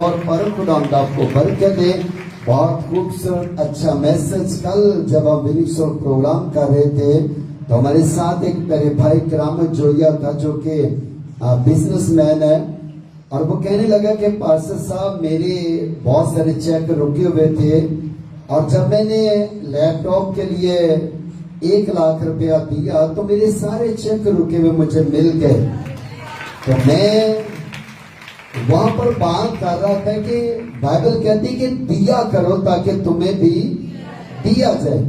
اور پر خدا آپ کو برکت دے. بہت خوبصورت اچھا میسج. کل جب ہم ونکسور پروگرام کر رہے تھے تو ہمارے ساتھ ایک میرے بھائی کرامت جویا تھا جو کہ بزنس مین ہے, اور وہ کہنے لگا کہ پارسل صاحب میرے بہت سارے چیک رکے ہوئے تھے, اور جب میں نے لیپ ٹاپ کے لیے 1,00,000 روپیہ دیا تو میرے سارے چیک رکے ہوئے مجھے مل گئے. تو میں وہاں پر بات کر رہا تھا کہ بائبل کہتی کہ دیا کرو تاکہ تمہیں بھی دیا جائے.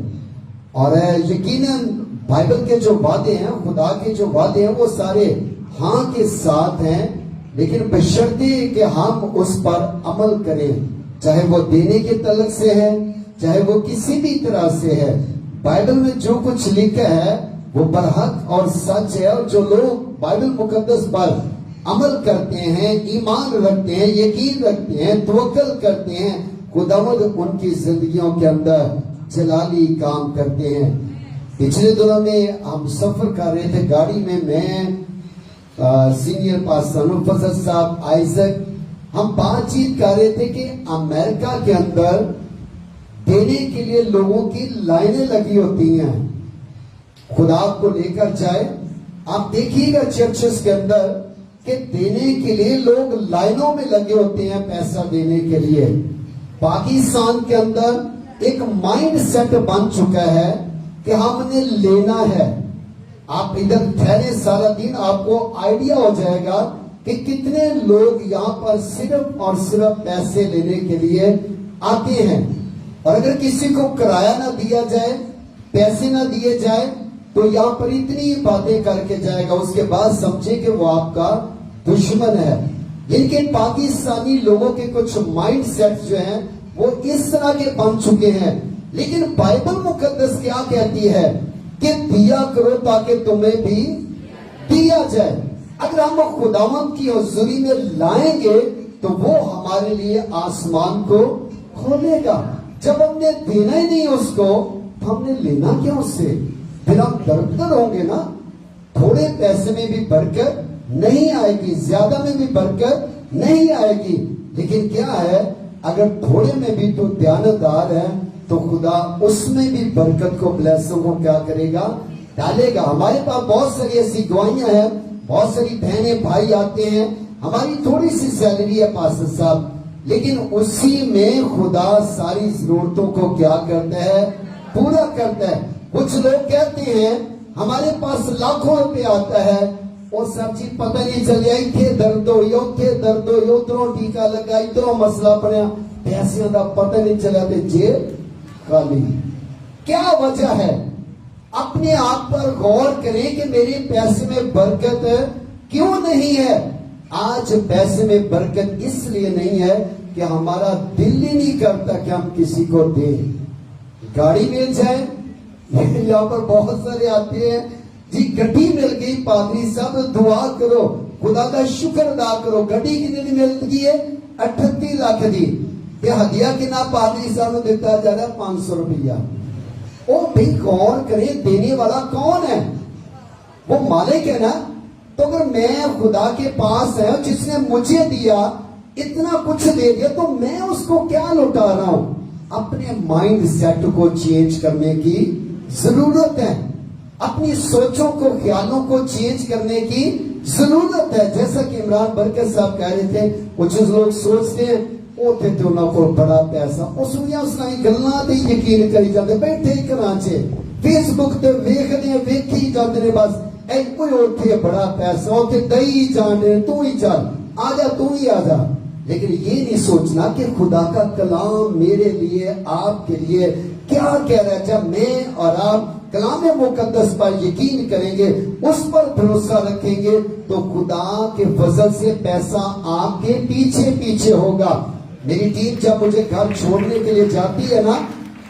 اور یقیناً بائبل کے جو وعدے ہیں, خدا کے جو وعدے ہیں, وہ سارے ہاں کے ساتھ ہیں, لیکن بشرطے کہ ہم اس پر عمل کریں, چاہے وہ دینے کے تعلق سے ہے, چاہے وہ کسی بھی طرح سے ہے. بائبل میں جو کچھ لکھا ہے وہ برحق اور سچ ہے, اور جو لوگ بائبل مقدس پر عمل کرتے ہیں, ایمان رکھتے ہیں, یقین رکھتے ہیں, توکل کرتے ہیں, خداوند ان کی زندگیوں کے اندر جلالی کام کرتے ہیں. پچھلے دنوں میں ہم سفر کر رہے تھے گاڑی میں سینئر پاسٹر فضل صاحب آئزک, ہم بات چیت کر رہے تھے کہ امریکہ کے اندر دینے کے لیے لوگوں کی لائنیں لگی ہوتی ہیں. خدا آپ کو لے کر جائے, آپ دیکھیے گا چرچز کے اندر کہ دینے کے لیے لوگ لائنوں میں لگے ہوتے ہیں پیسہ دینے کے لیے. پاکستان کے اندر ایک مائنڈ سیٹ بن چکا ہے کہ ہم نے لینا ہے. آپ ادھر ٹھہرے سارا دن, آپ کو آئیڈیا ہو جائے گا کہ کتنے لوگ یہاں پر صرف اور صرف پیسے لینے کے لیے آتے ہیں. اور اگر کسی کو کرایہ نہ دیا جائے, پیسے نہ دیے جائے, تو یہاں پر اتنی باتیں کر کے جائے گا, اس کے بعد سمجھے کہ وہ آپ کا دشمن ہے. ان کے پاکستانی لوگوں کے کچھ مائنڈ سیٹ جو ہیں وہ اس طرح کے بن چکے ہیں. لیکن بائبل مقدس کیا کہتی ہے کہ دیا کرو تاکہ تمہیں بھی دیا جائے. اگر ہم خداوند کی حضوری میں لائیں گے تو وہ ہمارے لیے آسمان کو کھولے گا. جب ہم نے دینا ہی نہیں اس کو تو ہم نے لینا کیا اس سے؟ پھر ہم درگزر ہوں گے نا. تھوڑے پیسے میں بھی برکت نہیں آئے گی, زیادہ میں بھی برکت نہیں آئے گی. لیکن کیا ہے, اگر تھوڑے میں بھی تو دیانتدار ہے تو خدا اس میں بھی برکت کو, بلیسنگ کو کیا کرے گا, ڈالے گا. ہمارے پاس بہت ساری ایسی گواہیاں ہیں, بہت ساری بہنیں بھائی آتے ہیں, ہماری تھوڑی سی سیلری ہے پاسٹر صاحب, لیکن اسی میں خدا ساری ضرورتوں کو کیا کرتا ہے, پورا کرتا ہے. کچھ لوگ کہتے ہیں ہمارے پاس لاکھوں روپے آتا ہے, اور سب چیز پتہ نہیں چلیا, اتنے درد ہوئی, اتنے درد ہوئی, اتنا ٹیکا لگا, اتنا مسئلہ پڑیا, پیسے کا پتہ نہیں چلا, تو جیب خالی. کیا وجہ ہے؟ اپنے آپ پر غور کریں کہ میرے پیسے میں برکت کیوں نہیں ہے. آج پیسے میں برکت اس لیے نہیں ہے کہ ہمارا دل ہی نہیں کرتا کہ ہم کسی کو دیں. گاڑی مل جائے, یہاں پر بہت سارے آتے ہیں جی, گڈی مل گئی, پادری صاحب دعا کرو, خدا کا شکر ادا کرو. گڈی کتنی مل گئی ہے؟ 38 لاکھ دی. یہ ہدیہ کنا پادری صاحب نے دیتا جا رہا ہے 500 روپیہ. او بھئی غور کریں, دینے والا کون ہے؟ وہ مالک ہے نا. تو اگر میں خدا کے پاس ہے, جس نے مجھے دیا, اتنا کچھ دے دیا, تو میں اس کو کیا لوٹا رہا ہوں؟ اپنے مائنڈ سیٹ کو چینج کرنے کی ضرورت ہے. اپنی سوچوں کو, خیالوں کو چینج کرنے کی ضرورت ہے. جیسا کہ عمران برکت صاحب کہہ رہے تھے, کچھ لوگ سوچتے ہیں وہ تے تو نہ کو بڑا پیسہ, اس میں اسنائی گلنا تے یقین کری جاتے, بیٹھے ہی کراچے فیس بک تے ویکھدے ہیں, ویکھی جاتے ہیں, بس اے کوئی اوتھے بڑا پیسہ, اوتھے دئی جانے, تو ہی چل, آ جا, تو ہی آ جا. لیکن یہ نہیں سوچنا کہ خدا کا کلام میرے لیے, آپ کے لیے کیا کہہ رہا ہے. جب میں اور آپ کلام مقدس پر یقین کریں گے, اس پر بھروسہ رکھیں گے, تو خدا کے فضل سے پیسہ آپ کے پیچھے پیچھے ہوگا. میری ٹیم جب مجھے گھر چھوڑنے کے لیے جاتی ہے نا,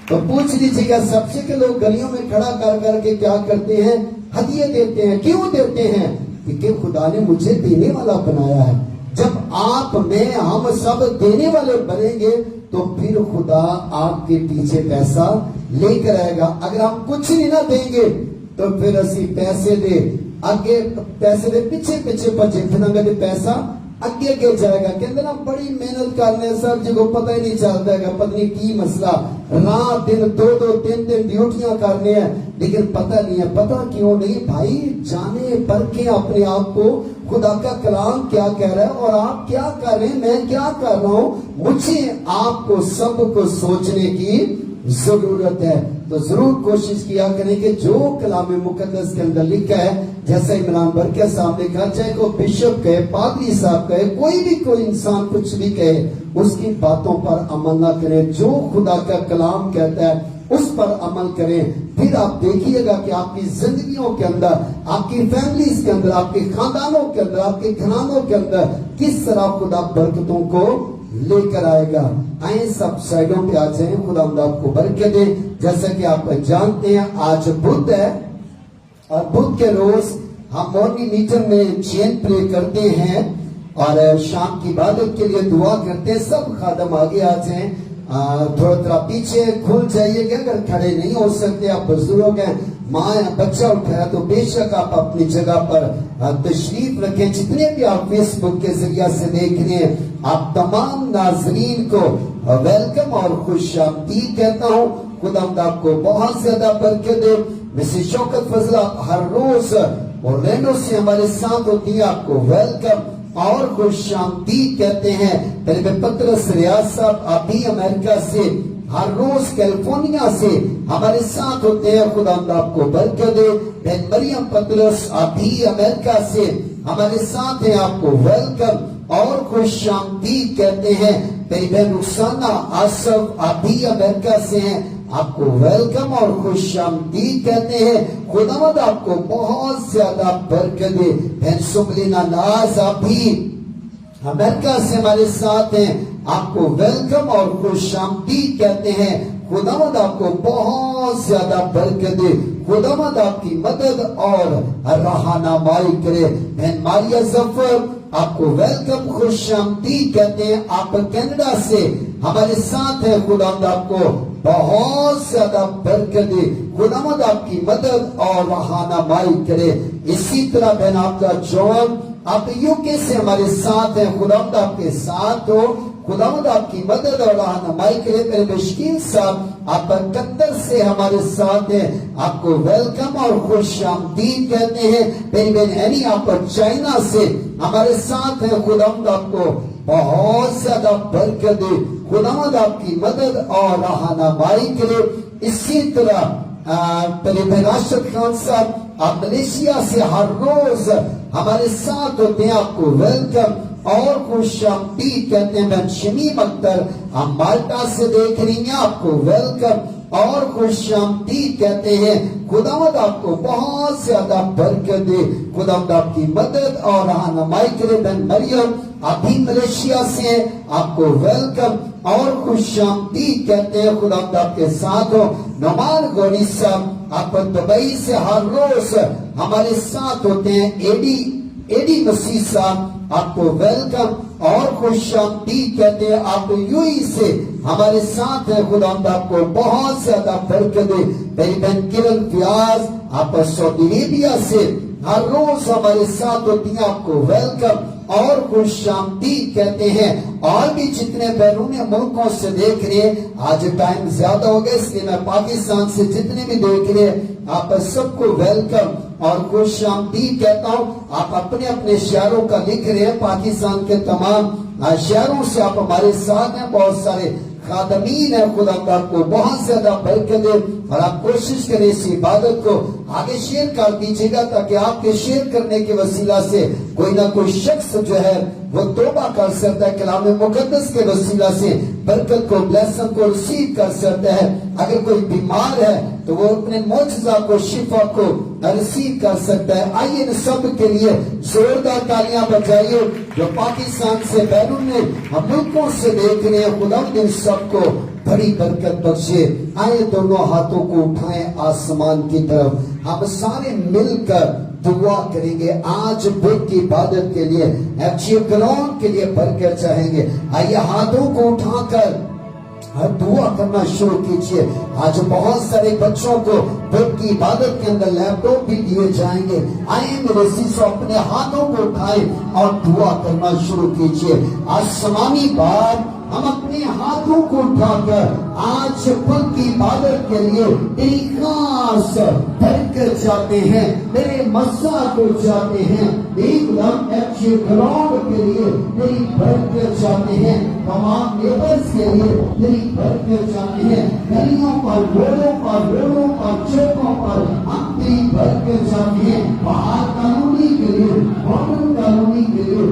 تو پوچھ لیجیے گا سب سے کہ لوگ گلیوں میں کھڑا کر کر کے کیا کرتے ہیں, ہدیے دیتے ہیں. کیوں دیتے ہیں؟ کیونکہ خدا نے مجھے دینے والا بنایا ہے. جب آپ, میں, ہم سب دینے والے بنیں گے تو پھر خدا آپ کے پیچھے پیسہ لے کر آئے گا. اگر ہم کچھ نہیں نہ دیں گے تو پھر اسی پیسے دے, آگے پیسے دے پیچھے پیچھے بچے, پھر پیسہ اگے کے جائے گا کہ نا بڑی محنت کرنے سر جی کو پتہ ہی نہیں چلتا ہے پتنی کی مسئلہ رات دن دو تین ڈیوٹیاں کرنے ہیں لیکن پتہ نہیں ہے. پتہ کیوں نہیں بھائی؟ جانے پرکھیں اپنے آپ کو خدا کا کلام کیا کہہ رہا ہے اور آپ کیا کر رہے ہیں، میں کیا کر رہا ہوں. مجھے آپ کو سب کو سوچنے کی ضرورت ہے. تو ضرور کوشش کیا کریں کہ جو کلام مقدس کے اندر لکھا ہے جیسا عمران برکت صاحب نے کہا، چاہے کوئی بشپ کہے، پادری صاحب کہے، کوئی انسان کچھ بھی کہے، اس کی باتوں پر عمل نہ کریں. جو خدا کا کلام کہتا ہے اس پر عمل کریں. پھر آپ دیکھیے گا کہ آپ کی زندگیوں کے اندر، آپ کی فیملیز کے اندر، آپ کے خاندانوں کے اندر، آپ کے گھرانوں کے اندر کس طرح خدا برکتوں کو لے کر آئے گا. آئیں سب سائڈوں پہ آ جائیں. خدا آپ کو برکت دے. جیسا کہ آپ جانتے ہیں آج بدھ ہے اور بدھ کے روز ہم مارننگ میٹنگ میں چین پلے کرتے ہیں اور شام کی عبادت کے لیے دعا کرتے ہیں. سب خادم آگے آ جائیں، تھوڑا پیچھے کھل جائیے گا. اگر کھڑے نہیں ہو سکتے، آپ بزرگ ہیں، ماں یا بچہ اٹھایا تو بے شک آپ اپنی جگہ پر تشریف رکھیں. جتنے بھی آپ فیس بک کے ذریعہ سے دیکھ رہے ہیں، آپ تمام ناظرین کو ویلکم اور خوش آمدید کہتا ہوں. خدا آپ کو بہت زیادہ برکت دے. مسز شوکت فضل ہر روز اورلینڈو سے ہمارے ساتھ ہوتی ہیں، آپ کو ویلکم اور خوش آمدید کہتے ہیں. پہلے پطرس ریاض صاحب آپ بھی امریکہ سے ہر روز کیلیفورنیا سے ہمارے ساتھ ہوتے ہیں. خدا آپ کو برکت دے. بہن مریم پطرس آپ بھی امریکہ سے ہمارے ساتھ ہیں، آپ کو ویلکم اور خوش آمدید کہتے ہیں. میری بہن رخسانہ آصف آپ بھی امریکہ سے ہیں، آپ کو ویلکم اور خوش آمدید کہتے ہیں. خداوند آپ کو بہت زیادہ برکت دے. بہن سملینا ناز آپ بھی امریکہ سے ہمارے ساتھ ہیں، آپ کو ویلکم اور خوش آمدید کہتے ہیں. خداوند آپ کو بہت زیادہ برکت دے. خداوند آپ کی مدد اور رہنمائی کرے. بہن ماریا ظفر آپ کو ویلکم خوش آمدید کہتے ہیں، آپ کینیڈا سے ہمارے ساتھ ہیں. خداوند آپ کو بہت زیادہ برکت دے. خداوند آپ کی مدد اور رہنمائی کرے. اسی طرح بہن آپ کا جوان آپ یوکے سے ہمارے ساتھ ہیں. خداوند آپ کے ساتھ ہو. خداوند آپ کی مدد اور رہنمائی کرے. میرے مشکین صاحب آپ قطر سے ہمارے ساتھ ہیں، آپ کو ویلکم اور خوش آمدید کہتے ہیں. میری بہن اینی آپ چائنا سے ہمارے ساتھ ہیں. خداوند آپ کو بہت زیادہ برکت دے. خداوند آپ کی مدد اور رہنمائی کرے. اسی طرح پہلے بہن راشد خان صاحب آپ ملیشیا سے ہر روز ہمارے ساتھ ہوتے ہیں، آپ کو ویلکم اور خوش آمدید کہتے ہیں. بہن شمیم اختر ہم مالٹا سے دیکھ رہی ہیں، آپ کو ویلکم اور خوش آمدید کہتے ہیں. خداوند آپ کو بہت زیادہ برکت دے. خداوند آپ کی مدد اور رہنمائی کرے. بہن مریم آپ بھی ملیشیا سے ہیں، آپ کو ویلکم اور خوش آمدید کہتے ہیں. خداوند آپ کے ساتھ ہو. نعمان غنی صاحب آپ دبئی سے ہر روز ہمارے ساتھ ہوتے ہیں. ایڈی مسیح صاحب آپ کو ویلکم اور خوش آمدید کہتے ہیں. آپ یو ای سے ہمارے ساتھ ہیں. خداوند آپ کو بہت زیادہ برکت دے. میری بہن کرن فیاض آپ سعودی عربیہ سے ہر روز ہمارے ساتھ ہوتی ہیں، آپ کو ویلکم اور خوش آمدید کہتے ہیں. اور بھی جتنے بیرون ملکوں سے دیکھ رہے ہیں، آج ٹائم زیادہ ہو گیا اس لیے میں پاکستان سے جتنے بھی دیکھ رہے ہیں آپ سب کو ویلکم اور خوش آمدید کہتا ہوں. آپ اپنے اپنے شہروں کا لکھ رہے ہیں، پاکستان کے تمام شہروں سے آپ ہمارے ساتھ ہیں. بہت سارے خادمین ہیں. خدا آپ کو بہت زیادہ برکت دے. اور آپ کوشش کریں اس عبادت کو آگے شیئر کر دیجیے گا تاکہ آپ کے شیئر کرنے کے وسیلہ سے کوئی نہ کوئی شخص جو ہے وہ توبہ کر سکتا ہے. کلام مقدس کے وسیلہ سے برکت کو، بلیسنگ کو ریسیو کر سکتا ہے. اگر کوئی بیمار ہے تو وہ اپنے معجزہ کو، شفا کو ریسیو کر سکتا ہے. آئیے ان سب کے لیے زوردار تالیاں بجائیے جو پاکستان سے بیرون ملکوں سے دیکھ رہے ہیں. خدا ان سب کو بڑی برکت بخشے. آئے دونوں ہاتھوں کو اٹھائیں آسمان کی طرف. ہم سارے مل کر دعا کریں گے. آج بدھ کی عبادت کے لیے، ایف جی گراؤنڈ کے لیے برکت چاہیں گے. آئیے ہاتھوں کو اٹھا کر دعا کرنا شروع کیجیے. آج بہت سارے بچوں کو رب کی عبادت کے اندر لیپ ٹاپ بھی دیے جائیں گے. آئیں میرے عزیزو اپنے ہاتھوں کو اٹھائیں اور دعا کرنا شروع کیجیے. آسمانی باپ ہم اپنے ہاتھوں کو اٹھا کر آج پل کی عبادت کے لیے تیری خاص برکت چاہتے ہیں, تیرے مسا کو چاہتے ہیں, ایک دم ایچے گراؤنڈ کے لیے تیری برکت چاہتے ہیں, تمام لیبرز کے لیے تیری برکت چاہتے ہیں, گلیوں پر روڈوں پر چوکوں پر ہم تیری برکت چاہتے ہیں, باہر کالونی کے لیے, بارڈر کالونی کے لیے,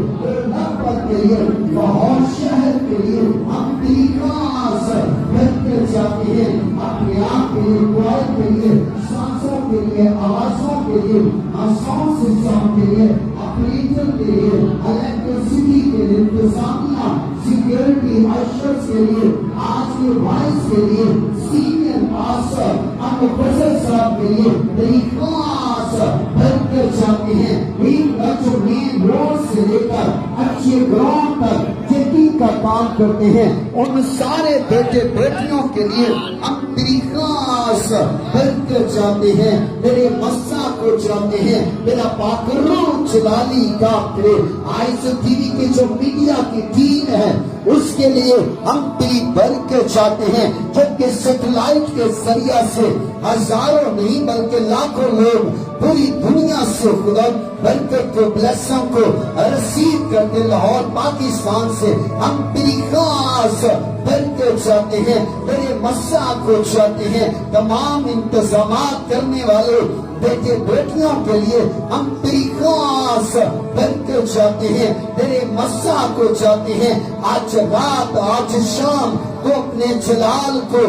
نقبت کے لیے, لاہور شہر کے لیے ہم تیری خاص برکت چاہتے ہیں. اپنے آپ کے لیے, قوت کے لیے, سانسوں کے لیے, آوازوں کے لیے, ساؤنڈ سسٹم کے لیے, آپریٹر کے لیے, الیکٹریسٹی کے لیے, انتظامیہ, سیکیورٹی, اشرز کے لیے, آج کے وائس کے لیے, سینئر پاسٹر, پروفیسر صاحب کے لیے تیری خاص برکت چاہتے ہیں. ایک جو مین روڈ سے لے کر اچھے گراؤنڈ تک چیکنگ کا کام کرتے ہیں, ان سارے بیٹے بیٹیوں کے لیے ہم تیری خاص برکت چاہتے ہیں, تیرے مسا کو چاہتے ہیں, تیرا پاک روح جلالی کام کرے. آئیز ٹی وی کی جو میڈیا کی ٹیم ہے اس کے لیے ہم تیری برکت چاہتے ہیں, جبکہ سیٹلائٹ کے ذریعہ سے ہزاروں نہیں بلکہ لاکھوں لوگ پوری دنیا سے خدا برکت کو, بلیسنگ کو رسید کرتے. لاہور پاکستان سے ہم تیری خاص برکت چاہتے ہیں, تیرے مسا کو چاہتے ہیں. تمام انتظامات کرنے والے بیٹے بیٹیوں کے لیے ہم تیری خاص برکت چاہتے ہیں, تیرے مسا کو چاہتے ہیں. آج رات, آج شام تو اپنے جلال کو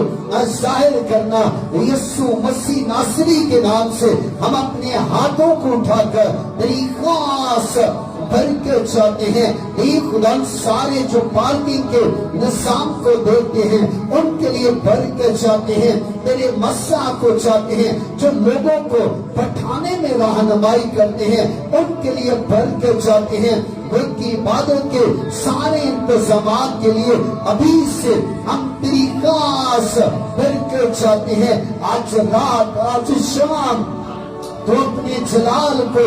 ظاہر کرنا. یسوع مسیح ناصری کے نام سے ہم اپنے ہاتھوں کو اٹھا کر تیری خاص برکت چاہتے ہیں. اے خدا سارے جو پارکنگ کے نظام کو دیکھتے ہیں ان کے لیے برکت چاہتے ہیں, تیرے مسا کو چاہتے ہیں. جو لوگوں کو پٹھانے میں رہنمائی کرتے ہیں ان کے لیے برکت چاہتے ہیں. رب کی عبادت کے سارے انتظامات کے لیے ابھی سے ہم تیری خاص برکت چاہتے ہیں. آج رات, آج شام تو اپنے جلال کو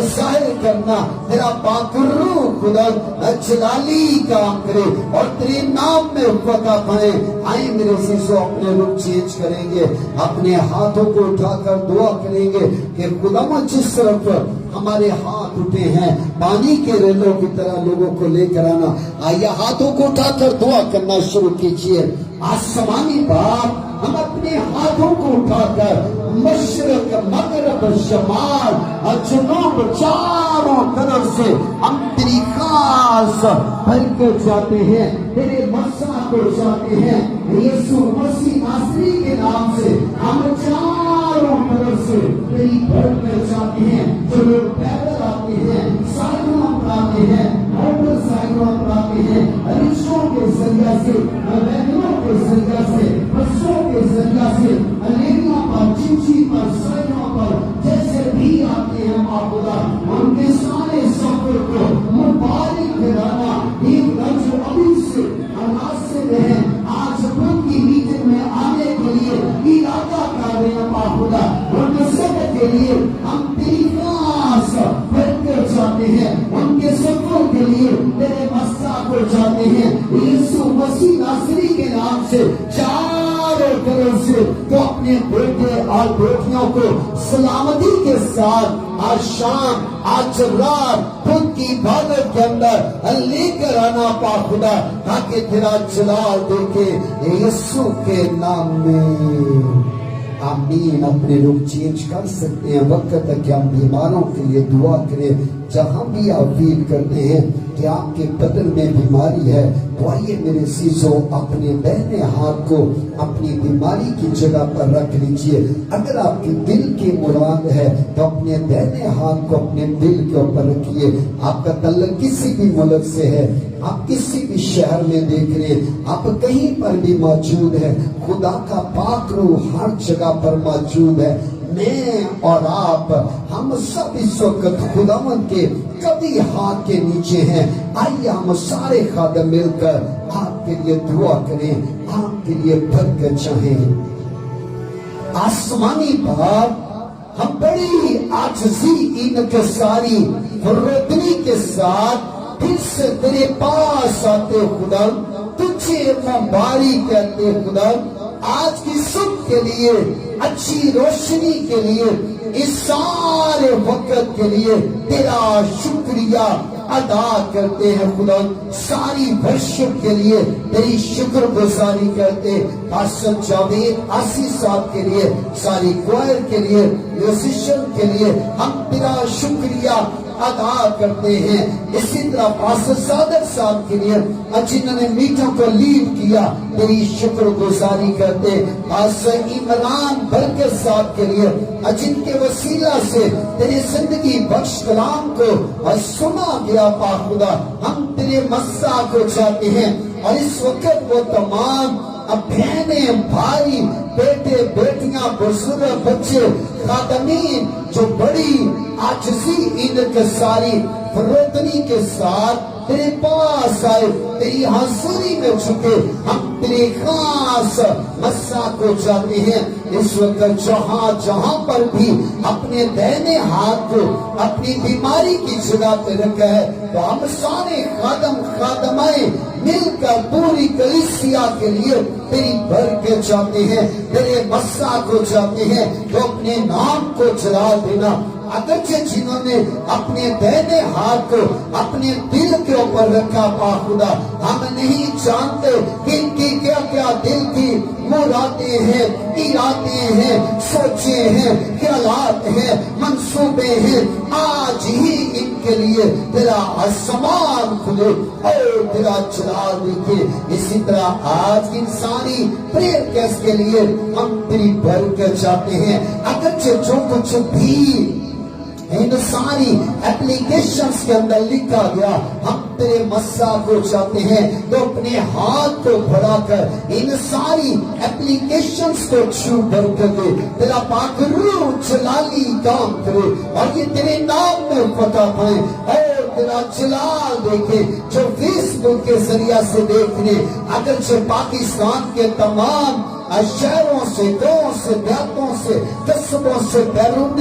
ظاہر کرنا. تیرا پاک روح خدا جلالی کام کرے اور تیرے نام میں فتح پائے. آئیں میرے عزیزو اپنے رخ چینج کریں گے, اپنے ہاتھوں کو اٹھا کر دعا کریں گے کہ خدا جس طرف ہمارے ہاتھ اٹھے ہیں پانی کے ریلوں کی طرح لوگوں کو لے کر آنا. آئیے ہاتھوں کو اٹھا کر دعا کرنا شروع کیجیے. آسمانی باپ ہم اپنے ہاتھوں کو اٹھا کر مشرق, مغرب, شمال, جنوب, چاروں طرف سے ہم تیری خاص برکت چاہتے ہیں, تیرے مسا کو چاہتے ہیں. یسوع مسیح ناصری کے نام سے ہم چاروں طرف سے تیری برکت چاہتے ہیں. جو لوگ پیدل آتے ہیں, سائیکلوں پر آتے ہیں, موٹر سائیکلوں پر آتے ہیں, رکشوں کے ذریعہ سے, ویگنوں کے ذریعہ سے, بسوں کے ذریعہ سے, لیڈیوں پر, چنچی پر, سائیکلوں پر جیسے بھی آتے ہیں خدا, ان کے سارے سفر کو مبارک کرانا. ایک جو ابھی سے اللہ سے رہے آج ان کی میٹنگ میں آنے کے لیے ارادہ کر رہے ہیں خدا, ان سب کے لیے ہم تیری خاص برکت چاہتے ہیں. ان کے سفر کے لیے تیرے مسا کو چاہتے ہیں. یسوع مسیح ناصری کے نام سے چاروں طرف سے تو اپنے بیٹے اور بیٹیوں کو سلامتی کے ساتھ آج شام, آج رات ان کی عبادت کے اندر لے کر آنا پا خدا, تاکہ تیرا جلال دیکھے یسوع کے نام میں. آمین. اپنے لوگ چینج کر سکتے ہیں. وقت تک کہ ہم بیماروں کے لیے دعا کریں. جہاں بھی آپ فیل کرتے ہیں کہ آپ کے بدن میں بیماری ہے تو آئیے میرے عزیزو اپنے دہنے ہاتھ کو اپنی بیماری کی جگہ پر رکھ لیجئے. اگر آپ کے دل کی مراد ہے تو اپنے دہنے ہاتھ کو اپنے دل کے اوپر رکھیے. آپ کا تعلق کسی بھی ملک سے ہے, آپ کسی بھی شہر میں دیکھ رہے, آپ کہیں پر بھی موجود ہے, خدا کا پاک روح ہر جگہ پر موجود ہے. میں اور آپ ہم سب اس وقت خداوند کے کبھی ہاتھ کے نیچے ہیں. آئیے ہم سارے خادم مل کر آپ کے لیے دعا کریں, آپ کے لیے برکت چاہیں. آسمانی باپ, ہم بڑی عاجزی انکساری فروتنی کے ساتھ پھر سے تیرے پاس آتے خدا, تجھے مبارک کہتے خدا. آج کی صبح کے لیے, اچھی روشنی کے لیے, اس سارے وقت کے لیے تیرا شکریہ ادا کرتے ہیں خدا. ساری ورشپ کے لیے تیری شکر گزاری کرتے. پاسٹر جاوید آسی صاحب کے لیے, ساری کوائر کے لیے, میوزیشین کے لیے ہم تیرا شکریہ ادا کرتے ہیں. اسی طرح پاسٹر صادق صاحب کے لیے جنہوں نے میٹوں کو لیڈ کیا, تیری شکر گزاری کرتے. پاسٹر عمران برکت صاحب کے لیے جن کے وسیلہ سے تیری زندگی بخش کلام کو سنا گیا پا خدا, ہم تیرے مسا کو چاہتے ہیں. اور اس وقت وہ تمام بہنیں, بھائی, بیٹے, بیٹیاں, بزرگ, بچے, خادمین جو بڑی عاجزی انکساری فروتنی کے ساتھ تیرے پاس آئے, تیری حضوری میں چھکے, ہم تیرے خاص مسا کو چاہتے ہیں. اس وقت جہاں جہاں پر بھی اپنے دہنے ہاتھ کو اپنی بیماری کی جگہ پہ رکھا ہے, تو ہم سارے خادم خادمائیں مل کر پوری کلیسیا کے لیے تیری برکت چاہتے ہیں, تیرے مسا کو چاہتے ہیں. تو اپنے نام کو جلا دینا. اگرچہ جنہوں نے اپنے دہنے ہاتھ کو اپنے دل کے اوپر رکھا پا خدا, ہم نہیں جانتے کہ ان کی کیا کیا دل کی مرادیں ہیں, ارادے ہیں, سوچے ہیں, خیالات ہیں, منصوبے ہیں. آج ہی ان کے لیے تیرا آسمان کھلے اور تیرا جلال دکھے. اسی طرح آج انسانی پریئر کیس کے لیے ہم تیری برکت چاہتے ہیں. اگرچہ جو کچھ بھی ان ساری اپلیکیشنز کے اندر لکھا گیا, ہم تیرے مسا کو چاہتے ہیں. تو اپنے ہاتھ کو بڑھا کر ان ساری اپلیکیشنز کو چھو برکت دے. تیرا پاک روح جلالی کام کرے اور یہ تیرے نام میں فتح پائے اور تیرا جلال دیکھے. جو فیس بک کے ذریعہ سے دیکھنے, اگرچہ پاکستان کے تمام شہروں سے, گاؤں سے, دیہاتوں سے, قصبوں سے, بیرون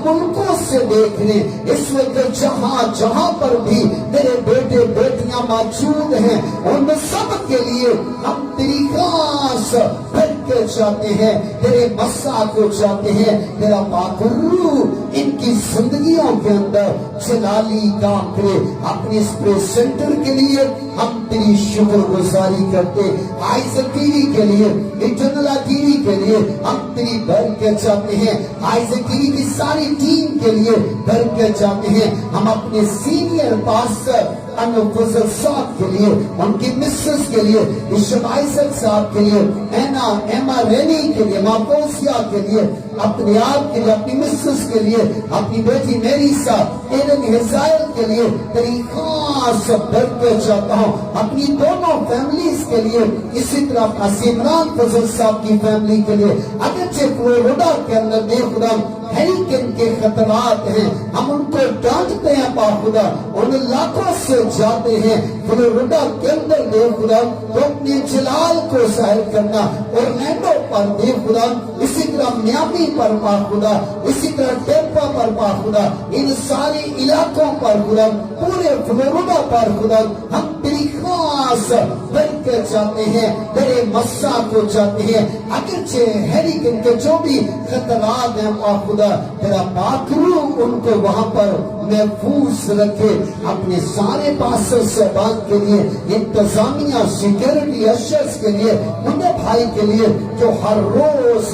ملکوں سے دیکھنے, اس وقت جہاں جہاں پر بھی تیرے بیٹے بیٹیاں موجود ہیں, ان سب کے لیے ہم تیری خاص برکت چاہتے ہیں, تیرے مسا کو چاہتے ہیں. تیرا پاک روح ان کی زندگیوں کے اندر جلالی کام کرے. اپنے اس پریس سینٹر کے لیے ہم تیری شکر گزاری کرتے. آئیزر ٹی وی کے لیے, انٹرنل ٹی وی کے لیے ہم تیری برکت چاہتے ہیں. آئیزر ٹی وی کی ساری ٹیم کے لیے برکت چاہتے ہیں. ہم اپنے سینئر پاسٹر انفضل صاحب کے لیے, ان کی مسز کے لیے, بشپ آئزک صاحب کے لیے, ایما رینی کے لیے, ماپوسیا کے لیے, اپنے آپ کے لیے, اپنی مسز کے لیے, اپنی بیٹی میری صاحب ایڈن ہزائل کے لیے تیری خاص برکت چاہتا ہوں. اپنی دونوں فیملیز کے لیے, اسی طرح عمران فضل صاحب کی فیملی کے لیے. اگرچہ فلوریڈا کے اندر بے خدا ہیریکن کے خطرات ہیں, ہم ان کو ڈانٹتے ہیں پا خدا, ان علاقوں سے جاتے ہیں فلوریڈا کے اندر بے خدا, تو اپنے جلال کو ظاہر کرنا. اورلینڈو پر بے خدا, اسی طرح میامی پر پا خدا, اسی طرح ٹیمپا پر پا خدا, ان سارے علاقوں پر خدا, پورے فلوریڈا پر خدا ہم تیری خاص برکت چاہتے ہیں, تیرے مسا کو چاہتے ہیں. اگرچہ ہیریکن کے جو بھی خطرات ہیں پا خدا, تیرا پاک روح ان کو وہاں پر محفوظ رکھے. اپنے سارے پاسٹر صاحبان کے لیے, انتظامیہ, سیکیورٹی اشرز کے لیے, منڈے بھائی کے لیے جو ہر روز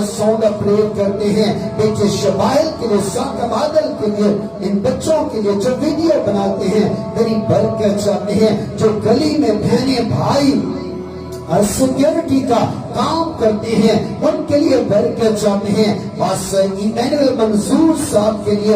ساؤنڈ پریئر کرتے ہیں, بیٹے شبائل کے لیے, ساکہ بادل کے لیے, ان بچوں کے لیے جو ویڈیو بناتے ہیں تیری برکت چاہتے ہیں. جو گلی میں بہنیں بھائی سیکیورٹی کا کام کرتے ہیں, ان کے لیے برکت چاہتے ہیں. پاسٹر ایمینوئل منصور صاحب کے لیے